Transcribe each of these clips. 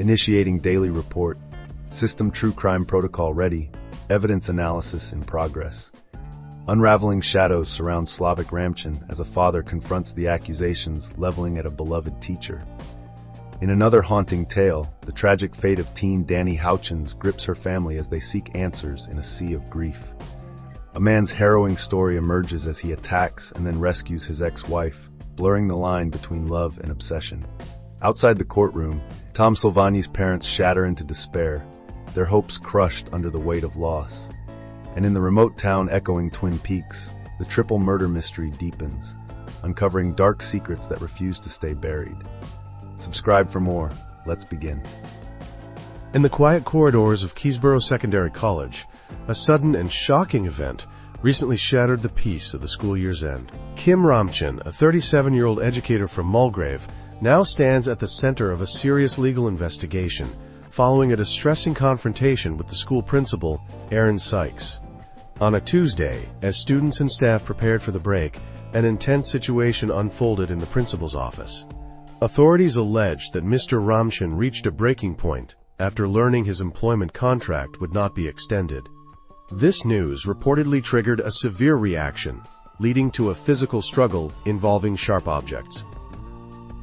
Initiating daily report. System true crime protocol ready. Evidence analysis in progress. Unraveling shadows surround Slavik Ramchin as a father confronts the accusations leveling at a beloved teacher. In another haunting tale, the tragic fate of teen Dani Houchins grips her family as they seek answers in a sea of grief. A man's harrowing story emerges as he attacks and then rescues his ex-wife, blurring the line between love and obsession. Outside the courtroom, Tom Silvani's parents shatter into despair, their hopes crushed under the weight of loss. And in the remote town echoing Twin Peaks, the triple murder mystery deepens, uncovering dark secrets that refuse to stay buried. Subscribe for more. Let's begin. In the quiet corridors of Keysborough Secondary College, a sudden and shocking event recently shattered the peace of the school year's end. Kim Ramchin, a 37-year-old educator from Mulgrave, now stands at the center of a serious legal investigation following a distressing confrontation with the school principal, Aaron Sykes. On a Tuesday, as students and staff prepared for the break, an intense situation unfolded in the principal's office. Authorities alleged that Mr. Ramchin reached a breaking point after learning his employment contract would not be extended. This news reportedly triggered a severe reaction, leading to a physical struggle involving sharp objects.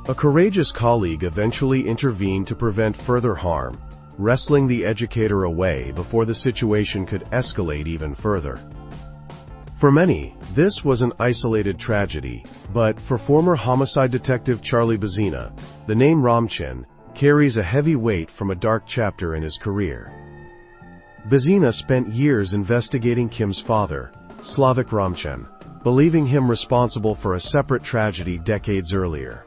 A courageous colleague eventually intervened to prevent further harm, wrestling the educator away before the situation could escalate even further. For many, this was an isolated tragedy, but for former homicide detective Charlie Bezina, the name Ramchin carries a heavy weight from a dark chapter in his career. Bezina spent years investigating Kim's father, Slavik Ramchin, believing him responsible for a separate tragedy decades earlier.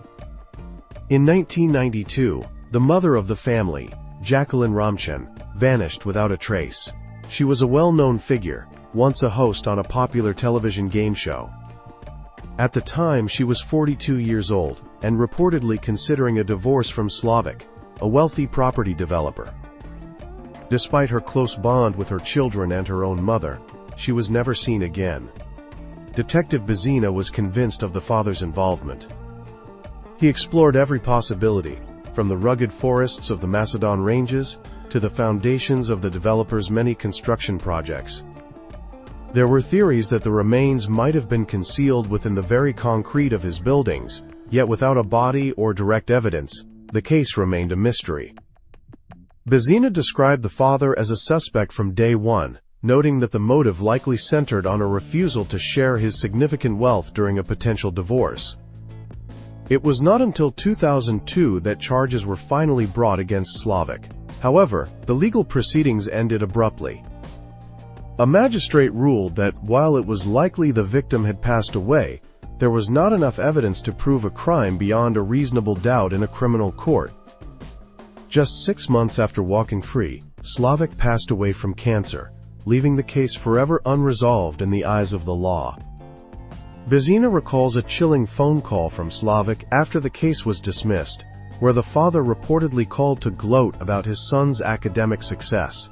In 1992, the mother of the family, Jacqueline Ramchin, vanished without a trace. She was a well-known figure, once a host on a popular television game show. At the time, she was 42 years old and reportedly considering a divorce from Slavik, a wealthy property developer. Despite her close bond with her children and her own mother, she was never seen again. Detective Bezina was convinced of the father's involvement. He explored every possibility, from the rugged forests of the Macedon Ranges to the foundations of the developer's many construction projects. There were theories that the remains might have been concealed within the very concrete of his buildings, yet without a body or direct evidence, the case remained a mystery. Bezina described the father as a suspect from day one, noting that the motive likely centered on a refusal to share his significant wealth during a potential divorce. It was not until 2002 that charges were finally brought against Slavik. However, the legal proceedings ended abruptly. A magistrate ruled that while it was likely the victim had passed away, there was not enough evidence to prove a crime beyond a reasonable doubt in a criminal court. Just 6 months after walking free, Slavik passed away from cancer, leaving the case forever unresolved in the eyes of the law. Bezina recalls a chilling phone call from Slavik after the case was dismissed, where the father reportedly called to gloat about his son's academic success.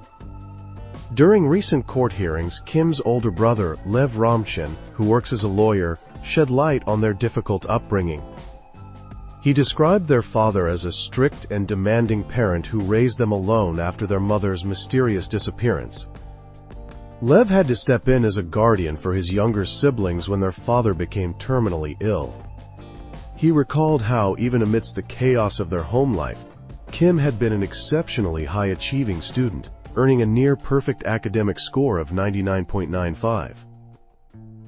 During recent court hearings, Kim's older brother, Lev Ramchin, who works as a lawyer, shed light on their difficult upbringing. He described their father as a strict and demanding parent who raised them alone after their mother's mysterious disappearance. Lev had to step in as a guardian for his younger siblings when their father became terminally ill. He recalled how, even amidst the chaos of their home life, Kim had been an exceptionally high-achieving student, earning a near-perfect academic score of 99.95.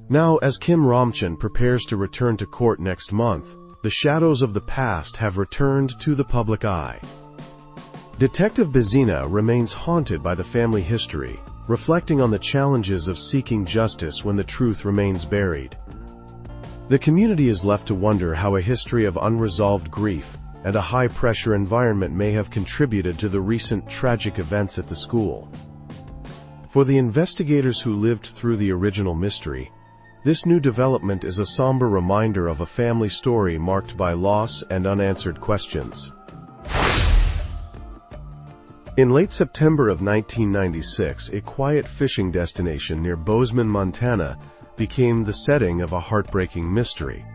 Now, as Kim Ramchin prepares to return to court next month, the shadows of the past have returned to the public eye. Detective Bezina remains haunted by the family history, reflecting on the challenges of seeking justice when the truth remains buried. The community is left to wonder how a history of unresolved grief and a high-pressure environment may have contributed to the recent tragic events at the school. For the investigators who lived through the original mystery, this new development is a somber reminder of a family story marked by loss and unanswered questions. In late September of 1996, a quiet fishing destination near Bozeman, Montana, became the setting of a heartbreaking mystery.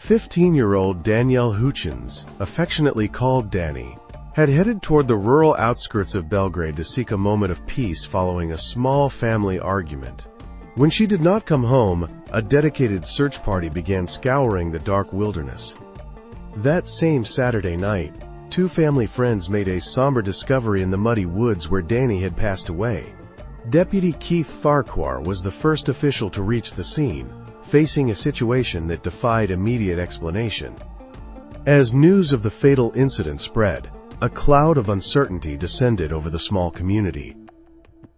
15-year-old Danielle Houchins, affectionately called Dani, had headed toward the rural outskirts of Belgrade to seek a moment of peace following a small family argument. When she did not come home, a dedicated search party began scouring the dark wilderness. That same Saturday night, two family friends made a somber discovery in the muddy woods where Danny had passed away. Deputy Keith Farquhar was the first official to reach the scene, facing a situation that defied immediate explanation. As news of the fatal incident spread, a cloud of uncertainty descended over the small community.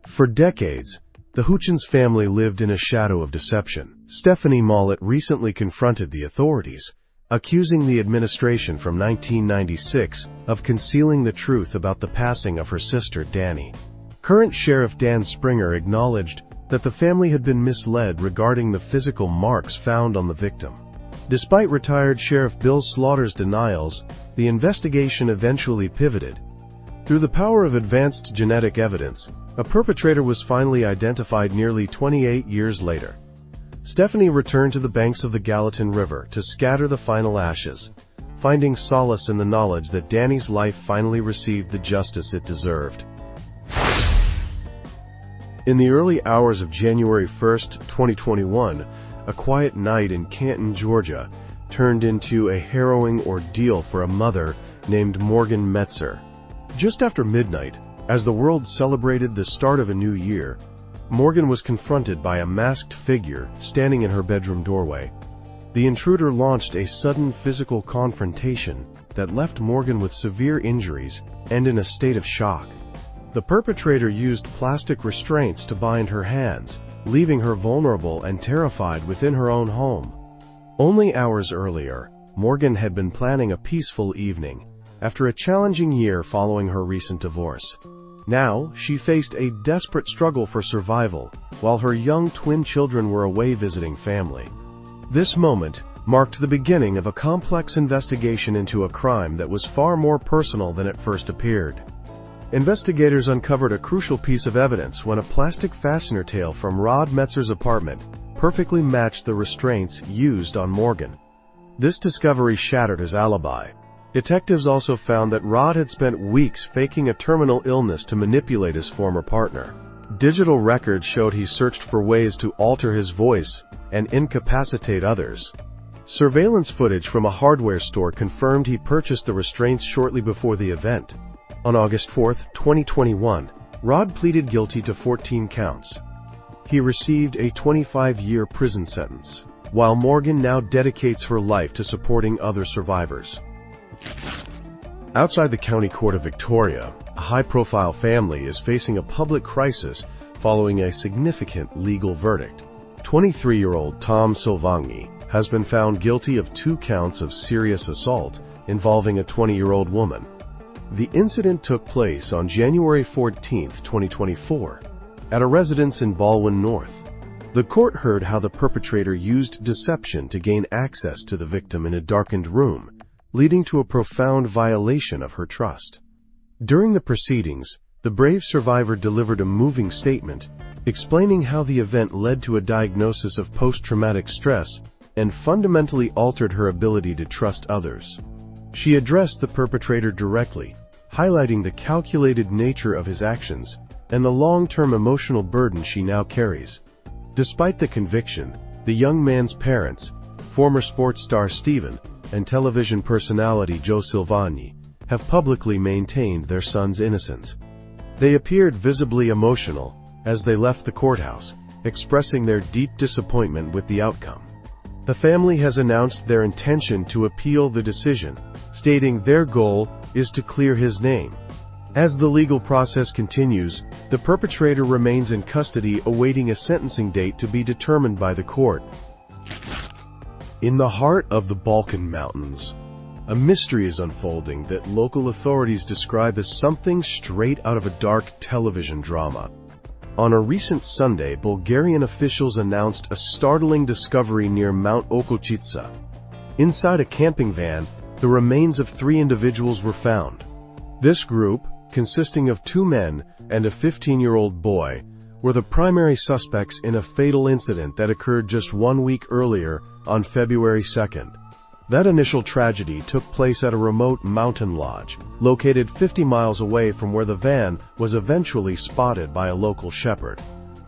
For decades, the Hutchins family lived in a shadow of deception. Stephanie Mollett recently confronted the authorities, accusing the administration from 1996 of concealing the truth about the passing of her sister, Danny. Current Sheriff Dan Springer acknowledged that the family had been misled regarding the physical marks found on the victim. Despite retired Sheriff Bill Slaughter's denials, the investigation eventually pivoted. Through the power of advanced genetic evidence, a perpetrator was finally identified nearly 28 years later. Stephanie returned to the banks of the Gallatin River to scatter the final ashes, finding solace in the knowledge that Danny's life finally received the justice it deserved. In the early hours of January 1, 2021, a quiet night in Canton, Georgia, turned into a harrowing ordeal for a mother named Morgan Metzer. Just after midnight, as the world celebrated the start of a new year, Morgan was confronted by a masked figure standing in her bedroom doorway. The intruder launched a sudden physical confrontation that left Morgan with severe injuries and in a state of shock. The perpetrator used plastic restraints to bind her hands, leaving her vulnerable and terrified within her own home. Only hours earlier, Morgan had been planning a peaceful evening after a challenging year following her recent divorce. Now, she faced a desperate struggle for survival while her young twin children were away visiting family. This moment marked the beginning of a complex investigation into a crime that was far more personal than it first appeared. Investigators uncovered a crucial piece of evidence when a plastic fastener tail from Rod Metzer's apartment perfectly matched the restraints used on Morgan. This discovery shattered his alibi. Detectives also found that Rod had spent weeks faking a terminal illness to manipulate his former partner. Digital records showed he searched for ways to alter his voice and incapacitate others. Surveillance footage from a hardware store confirmed he purchased the restraints shortly before the event. On August 4, 2021, Rod pleaded guilty to 14 counts. He received a 25-year prison sentence, while Morgan now dedicates her life to supporting other survivors. Outside the County Court of Victoria, a high-profile family is facing a public crisis following a significant legal verdict. 23-year-old Tom Silvangi has been found guilty of 2 counts of serious assault involving a 20-year-old woman. The incident took place on January 14, 2024, at a residence in Balwyn North. The court heard how the perpetrator used deception to gain access to the victim in a darkened room, leading to a profound violation of her trust. During the proceedings, the brave survivor delivered a moving statement, explaining how the event led to a diagnosis of post-traumatic stress and fundamentally altered her ability to trust others. She addressed the perpetrator directly, highlighting the calculated nature of his actions and the long-term emotional burden she now carries. Despite the conviction, the young man's parents, former sports star Steven and television personality Joe Silvagni, have publicly maintained their son's innocence. They appeared visibly emotional as they left the courthouse, expressing their deep disappointment with the outcome. The family has announced their intention to appeal the decision, stating their goal is to clear his name. As the legal process continues, the perpetrator remains in custody awaiting a sentencing date to be determined by the court. In the heart of the Balkan Mountains, a mystery is unfolding that local authorities describe as something straight out of a dark television drama. On a recent Sunday, Bulgarian officials announced a startling discovery near Mount Okolchitsa. Inside a camping van, the remains of 3 individuals were found. This group, consisting of 2 men and a 15-year-old boy, were the primary suspects in a fatal incident that occurred just 1 week earlier on February 2nd. That initial tragedy took place at a remote mountain lodge, located 50 miles away from where the van was eventually spotted by a local shepherd.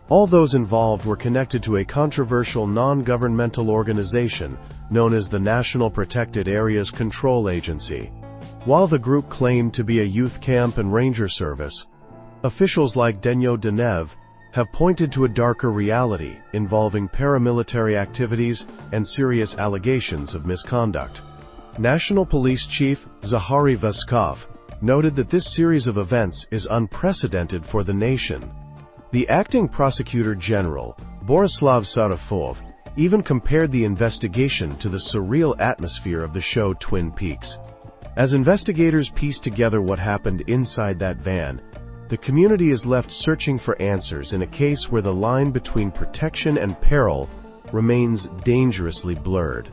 All those involved were connected to a controversial non-governmental organization known as the National Protected Areas Control Agency. While the group claimed to be a youth camp and ranger service, officials like Denyo Denev have pointed to a darker reality involving paramilitary activities and serious allegations of misconduct. National Police Chief Zakhary Veskov noted that this series of events is unprecedented for the nation. The acting prosecutor general, Borislav Sarafov, even compared the investigation to the surreal atmosphere of the show Twin Peaks. As investigators piece together what happened inside that van, the community is left searching for answers in a case where the line between protection and peril remains dangerously blurred.